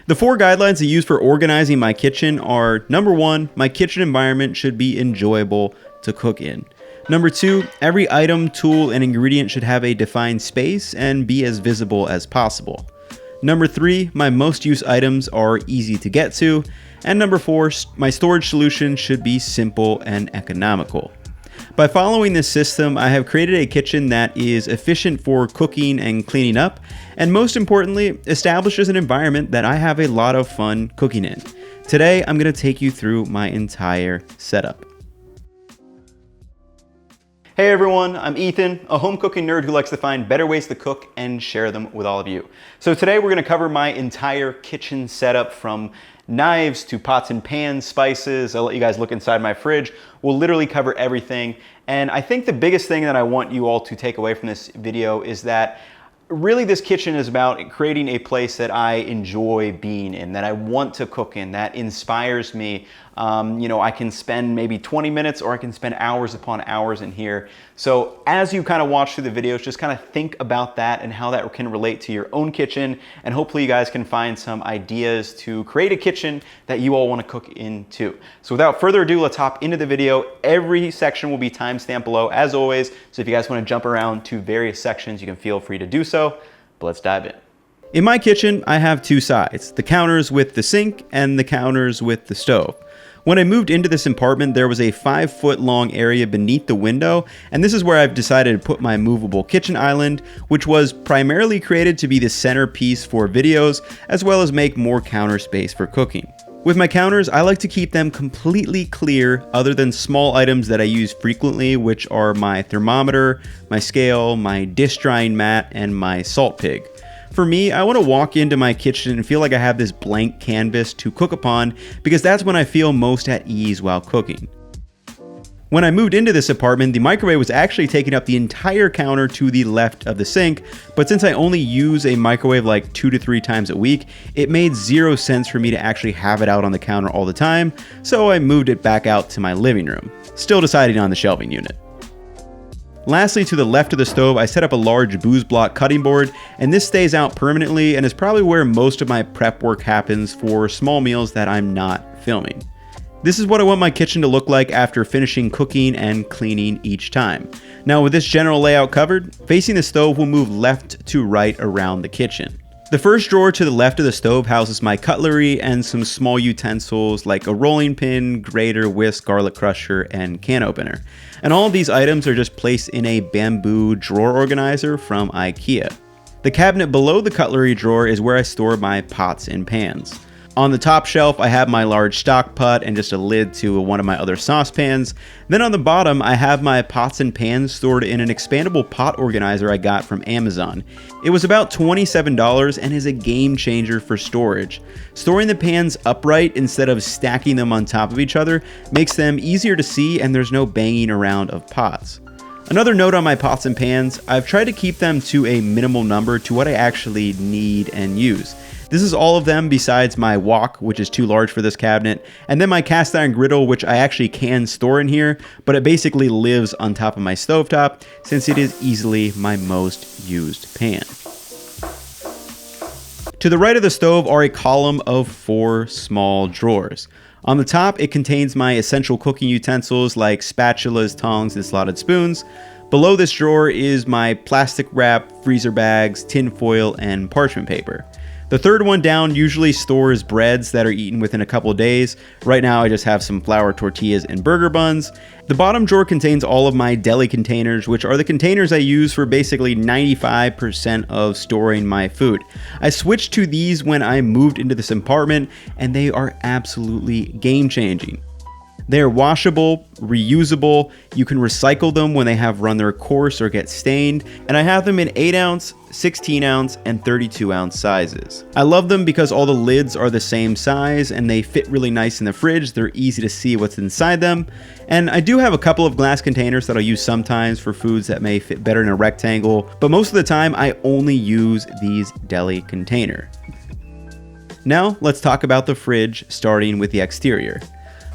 The 4 guidelines I use for organizing my kitchen are: number 1, my kitchen environment should be enjoyable to cook in. Number 2, every item, tool, and ingredient should have a defined space and be as visible as possible. Number 3, my most used items are easy to get to. And number 4, my storage solution should be simple and economical. By following this system, I have created a kitchen that is efficient for cooking and cleaning up, and most importantly, establishes an environment that I have a lot of fun cooking in. Today, I'm going to take you through my entire setup. Hey everyone, I'm Ethan, a home cooking nerd who likes to find better ways to cook and share them with all of you. So today we're going to cover my entire kitchen setup, from knives to pots and pans, spices. I'll let you guys look inside my fridge. We'll literally cover everything. And I think the biggest thing that I want you all to take away from this video is that really this kitchen is about creating a place that I enjoy being in, that I want to cook in, that inspires me. I can spend maybe 20 minutes or I can spend hours upon hours in here. So as you kind of watch through the videos, just kind of think about that and how that can relate to your own kitchen. And hopefully you guys can find some ideas to create a kitchen that you all want to cook in too. So without further ado, let's hop into the video. Every section will be timestamped below as always. So if you guys want to jump around to various sections, you can feel free to do so. But let's dive in. In my kitchen, I have 2 sides: the counters with the sink and the counters with the stove. When I moved into this apartment, there was a 5-foot long area beneath the window, and this is where I've decided to put my movable kitchen island, which was primarily created to be the centerpiece for videos, as well as make more counter space for cooking. With my counters, I like to keep them completely clear other than small items that I use frequently, which are my thermometer, my scale, my dish drying mat, and my salt pig. For me, I want to walk into my kitchen and feel like I have this blank canvas to cook upon, because that's when I feel most at ease while cooking. When I moved into this apartment, the microwave was actually taking up the entire counter to the left of the sink, but since I only use a microwave like 2 to 3 times a week, it made 0 sense for me to actually have it out on the counter all the time, so I moved it back out to my living room. Still deciding on the shelving unit. Lastly, to the left of the stove, I set up a large booze block cutting board, and this stays out permanently and is probably where most of my prep work happens for small meals that I'm not filming. This is what I want my kitchen to look like after finishing cooking and cleaning each time. Now with this general layout covered, facing the stove will move left to right around the kitchen. The first drawer to the left of the stove houses my cutlery and some small utensils like a rolling pin, grater, whisk, garlic crusher, and can opener. And all of these items are just placed in a bamboo drawer organizer from IKEA. The cabinet below the cutlery drawer is where I store my pots and pans. On the top shelf, I have my large stock pot and just a lid to one of my other saucepans. Then on the bottom, I have my pots and pans stored in an expandable pot organizer I got from Amazon. It was about $27 and is a game changer for storage. Storing the pans upright instead of stacking them on top of each other makes them easier to see, and there's no banging around of pots. Another note on my pots and pans, I've tried to keep them to a minimal number to what I actually need and use. This is all of them besides my wok, which is too large for this cabinet, and then my cast iron griddle, which I actually can store in here, but it basically lives on top of my stovetop since it is easily my most used pan. To the right of the stove are a column of 4 small drawers. On the top, it contains my essential cooking utensils like spatulas, tongs, and slotted spoons. Below this drawer is my plastic wrap, freezer bags, tin foil, and parchment paper. The third one down usually stores breads that are eaten within a couple of days. Right now I just have some flour tortillas and burger buns. The bottom drawer contains all of my deli containers, which are the containers I use for basically 95% of storing my food. I switched to these when I moved into this apartment, and they are absolutely game-changing. They are washable, reusable, you can recycle them when they have run their course or get stained, and I have them in 8 ounce, 16 ounce, and 32 ounce sizes. I love them because all the lids are the same size and they fit really nice in the fridge. They're easy to see what's inside them. And I do have a couple of glass containers that I'll use sometimes for foods that may fit better in a rectangle, but most of the time I only use these deli container. Now let's talk about the fridge, starting with the exterior.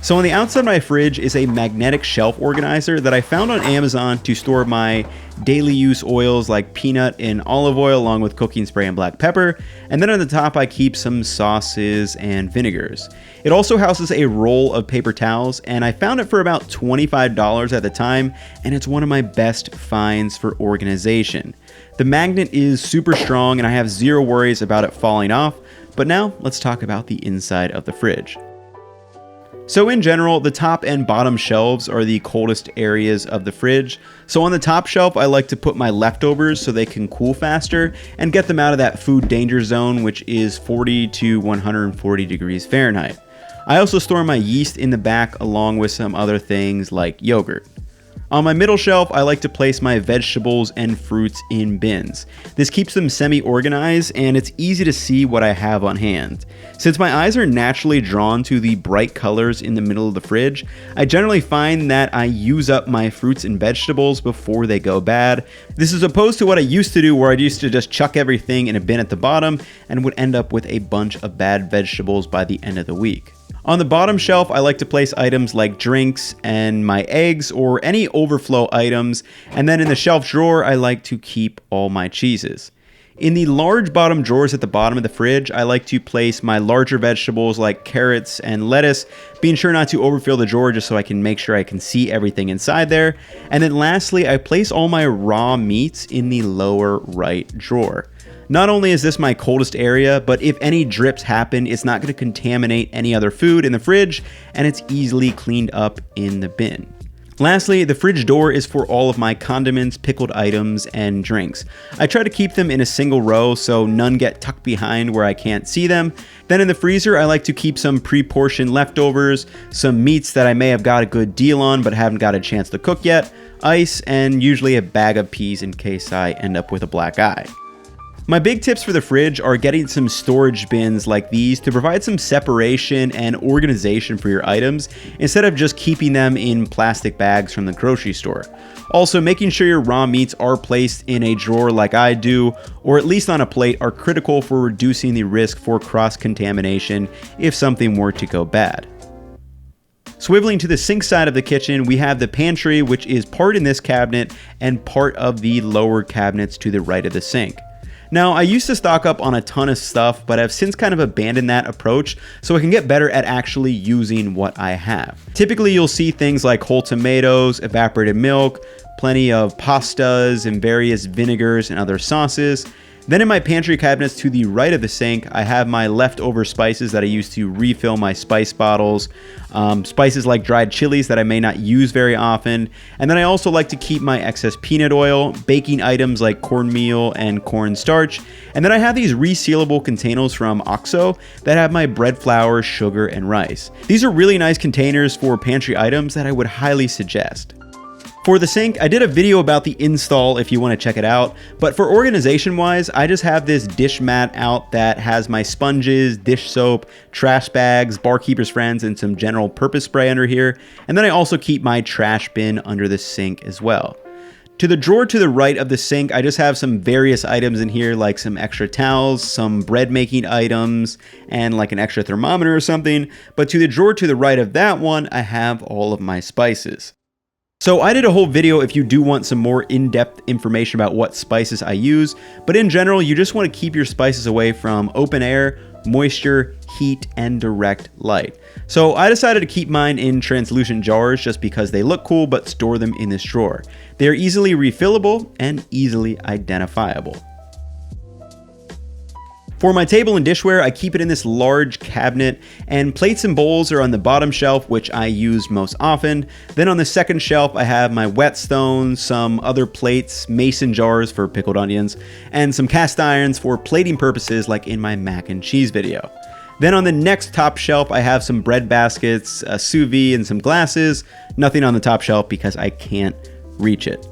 So on the outside of my fridge is a magnetic shelf organizer that I found on Amazon to store my daily use oils like peanut and olive oil along with cooking spray and black pepper. And then on the top I keep some sauces and vinegars. It also houses a roll of paper towels, and I found it for about $25 at the time, and it's one of my best finds for organization. The magnet is super strong and I have zero worries about it falling off. But now let's talk about the inside of the fridge. So in general, the top and bottom shelves are the coldest areas of the fridge. So on the top shelf, I like to put my leftovers so they can cool faster and get them out of that food danger zone, which is 40 to 140 degrees Fahrenheit. I also store my yeast in the back along with some other things like yogurt. On my middle shelf, I like to place my vegetables and fruits in bins. This keeps them semi-organized and it's easy to see what I have on hand. Since my eyes are naturally drawn to the bright colors in the middle of the fridge, I generally find that I use up my fruits and vegetables before they go bad. This is opposed to what I used to do, where I used to just chuck everything in a bin at the bottom and would end up with a bunch of bad vegetables by the end of the week. On the bottom shelf, I like to place items like drinks and my eggs or any overflow items, and then in the shelf drawer, I like to keep all my cheeses. In the large bottom drawers at the bottom of the fridge, I like to place my larger vegetables like carrots and lettuce, being sure not to overfill the drawer just so I can make sure I can see everything inside there. And then lastly, I place all my raw meats in the lower right drawer. Not only is this my coldest area, but if any drips happen, it's not going to contaminate any other food in the fridge, and it's easily cleaned up in the bin. Lastly, the fridge door is for all of my condiments, pickled items, and drinks. I try to keep them in a single row so none get tucked behind where I can't see them. Then in the freezer, I like to keep some pre-portioned leftovers, some meats that I may have got a good deal on but haven't got a chance to cook yet, ice, and usually a bag of peas in case I end up with a black eye. My big tips for the fridge are getting some storage bins like these to provide some separation and organization for your items instead of just keeping them in plastic bags from the grocery store. Also, making sure your raw meats are placed in a drawer like I do, or at least on a plate, are critical for reducing the risk for cross-contamination if something were to go bad. Swiveling to the sink side of the kitchen, we have the pantry, which is part in this cabinet and part of the lower cabinets to the right of the sink. Now, I used to stock up on a ton of stuff, but I've since kind of abandoned that approach so I can get better at actually using what I have. Typically, you'll see things like whole tomatoes, evaporated milk, plenty of pastas and various vinegars and other sauces. Then in my pantry cabinets to the right of the sink, I have my leftover spices that I use to refill my spice bottles, spices like dried chilies that I may not use very often, and then I also like to keep my excess peanut oil, baking items like cornmeal and cornstarch, and then I have these resealable containers from OXO that have my bread flour, sugar, and rice. These are really nice containers for pantry items that I would highly suggest. For the sink, I did a video about the install if you want to check it out, but for organization wise, I just have this dish mat out that has my sponges, dish soap, trash bags, barkeeper's friends, and some general purpose spray under here, and then I also keep my trash bin under the sink as well. To the drawer to the right of the sink, I just have some various items in here like some extra towels, some bread making items, and like an extra thermometer or something, but to the drawer to the right of that one, I have all of my spices. So I did a whole video if you do want some more in-depth information about what spices I use, but in general, you just want to keep your spices away from open air, moisture, heat, and direct light. So I decided to keep mine in translucent jars just because they look cool, but store them in this drawer. They are easily refillable and easily identifiable. For my table and dishware, I keep it in this large cabinet, and plates and bowls are on the bottom shelf, which I use most often. Then on the second shelf, I have my whetstones, some other plates, mason jars for pickled onions, and some cast irons for plating purposes like in my mac and cheese video. Then on the next top shelf, I have some bread baskets, a sous vide, and some glasses. Nothing on the top shelf because I can't reach it.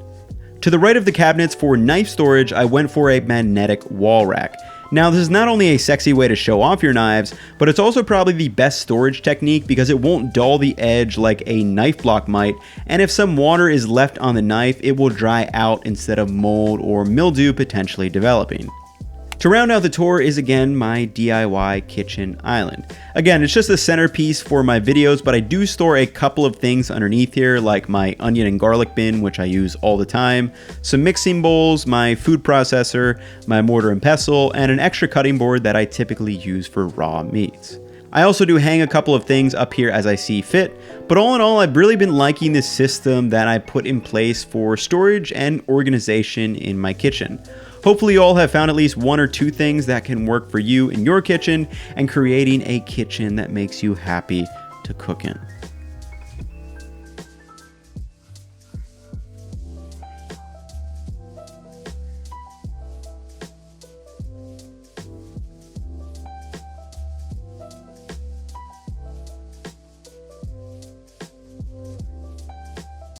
To the right of the cabinets for knife storage, I went for a magnetic wall rack. Now, this is not only a sexy way to show off your knives, but it's also probably the best storage technique because it won't dull the edge like a knife block might, and if some water is left on the knife, it will dry out instead of mold or mildew potentially developing. To round out the tour is again my DIY kitchen island. Again, it's just the centerpiece for my videos, but I do store a couple of things underneath here, like my onion and garlic bin, which I use all the time, some mixing bowls, my food processor, my mortar and pestle, and an extra cutting board that I typically use for raw meats. I also do hang a couple of things up here as I see fit, but all in all, I've really been liking this system that I put in place for storage and organization in my kitchen. Hopefully you all have found at least one or two things that can work for you in your kitchen and creating a kitchen that makes you happy to cook in.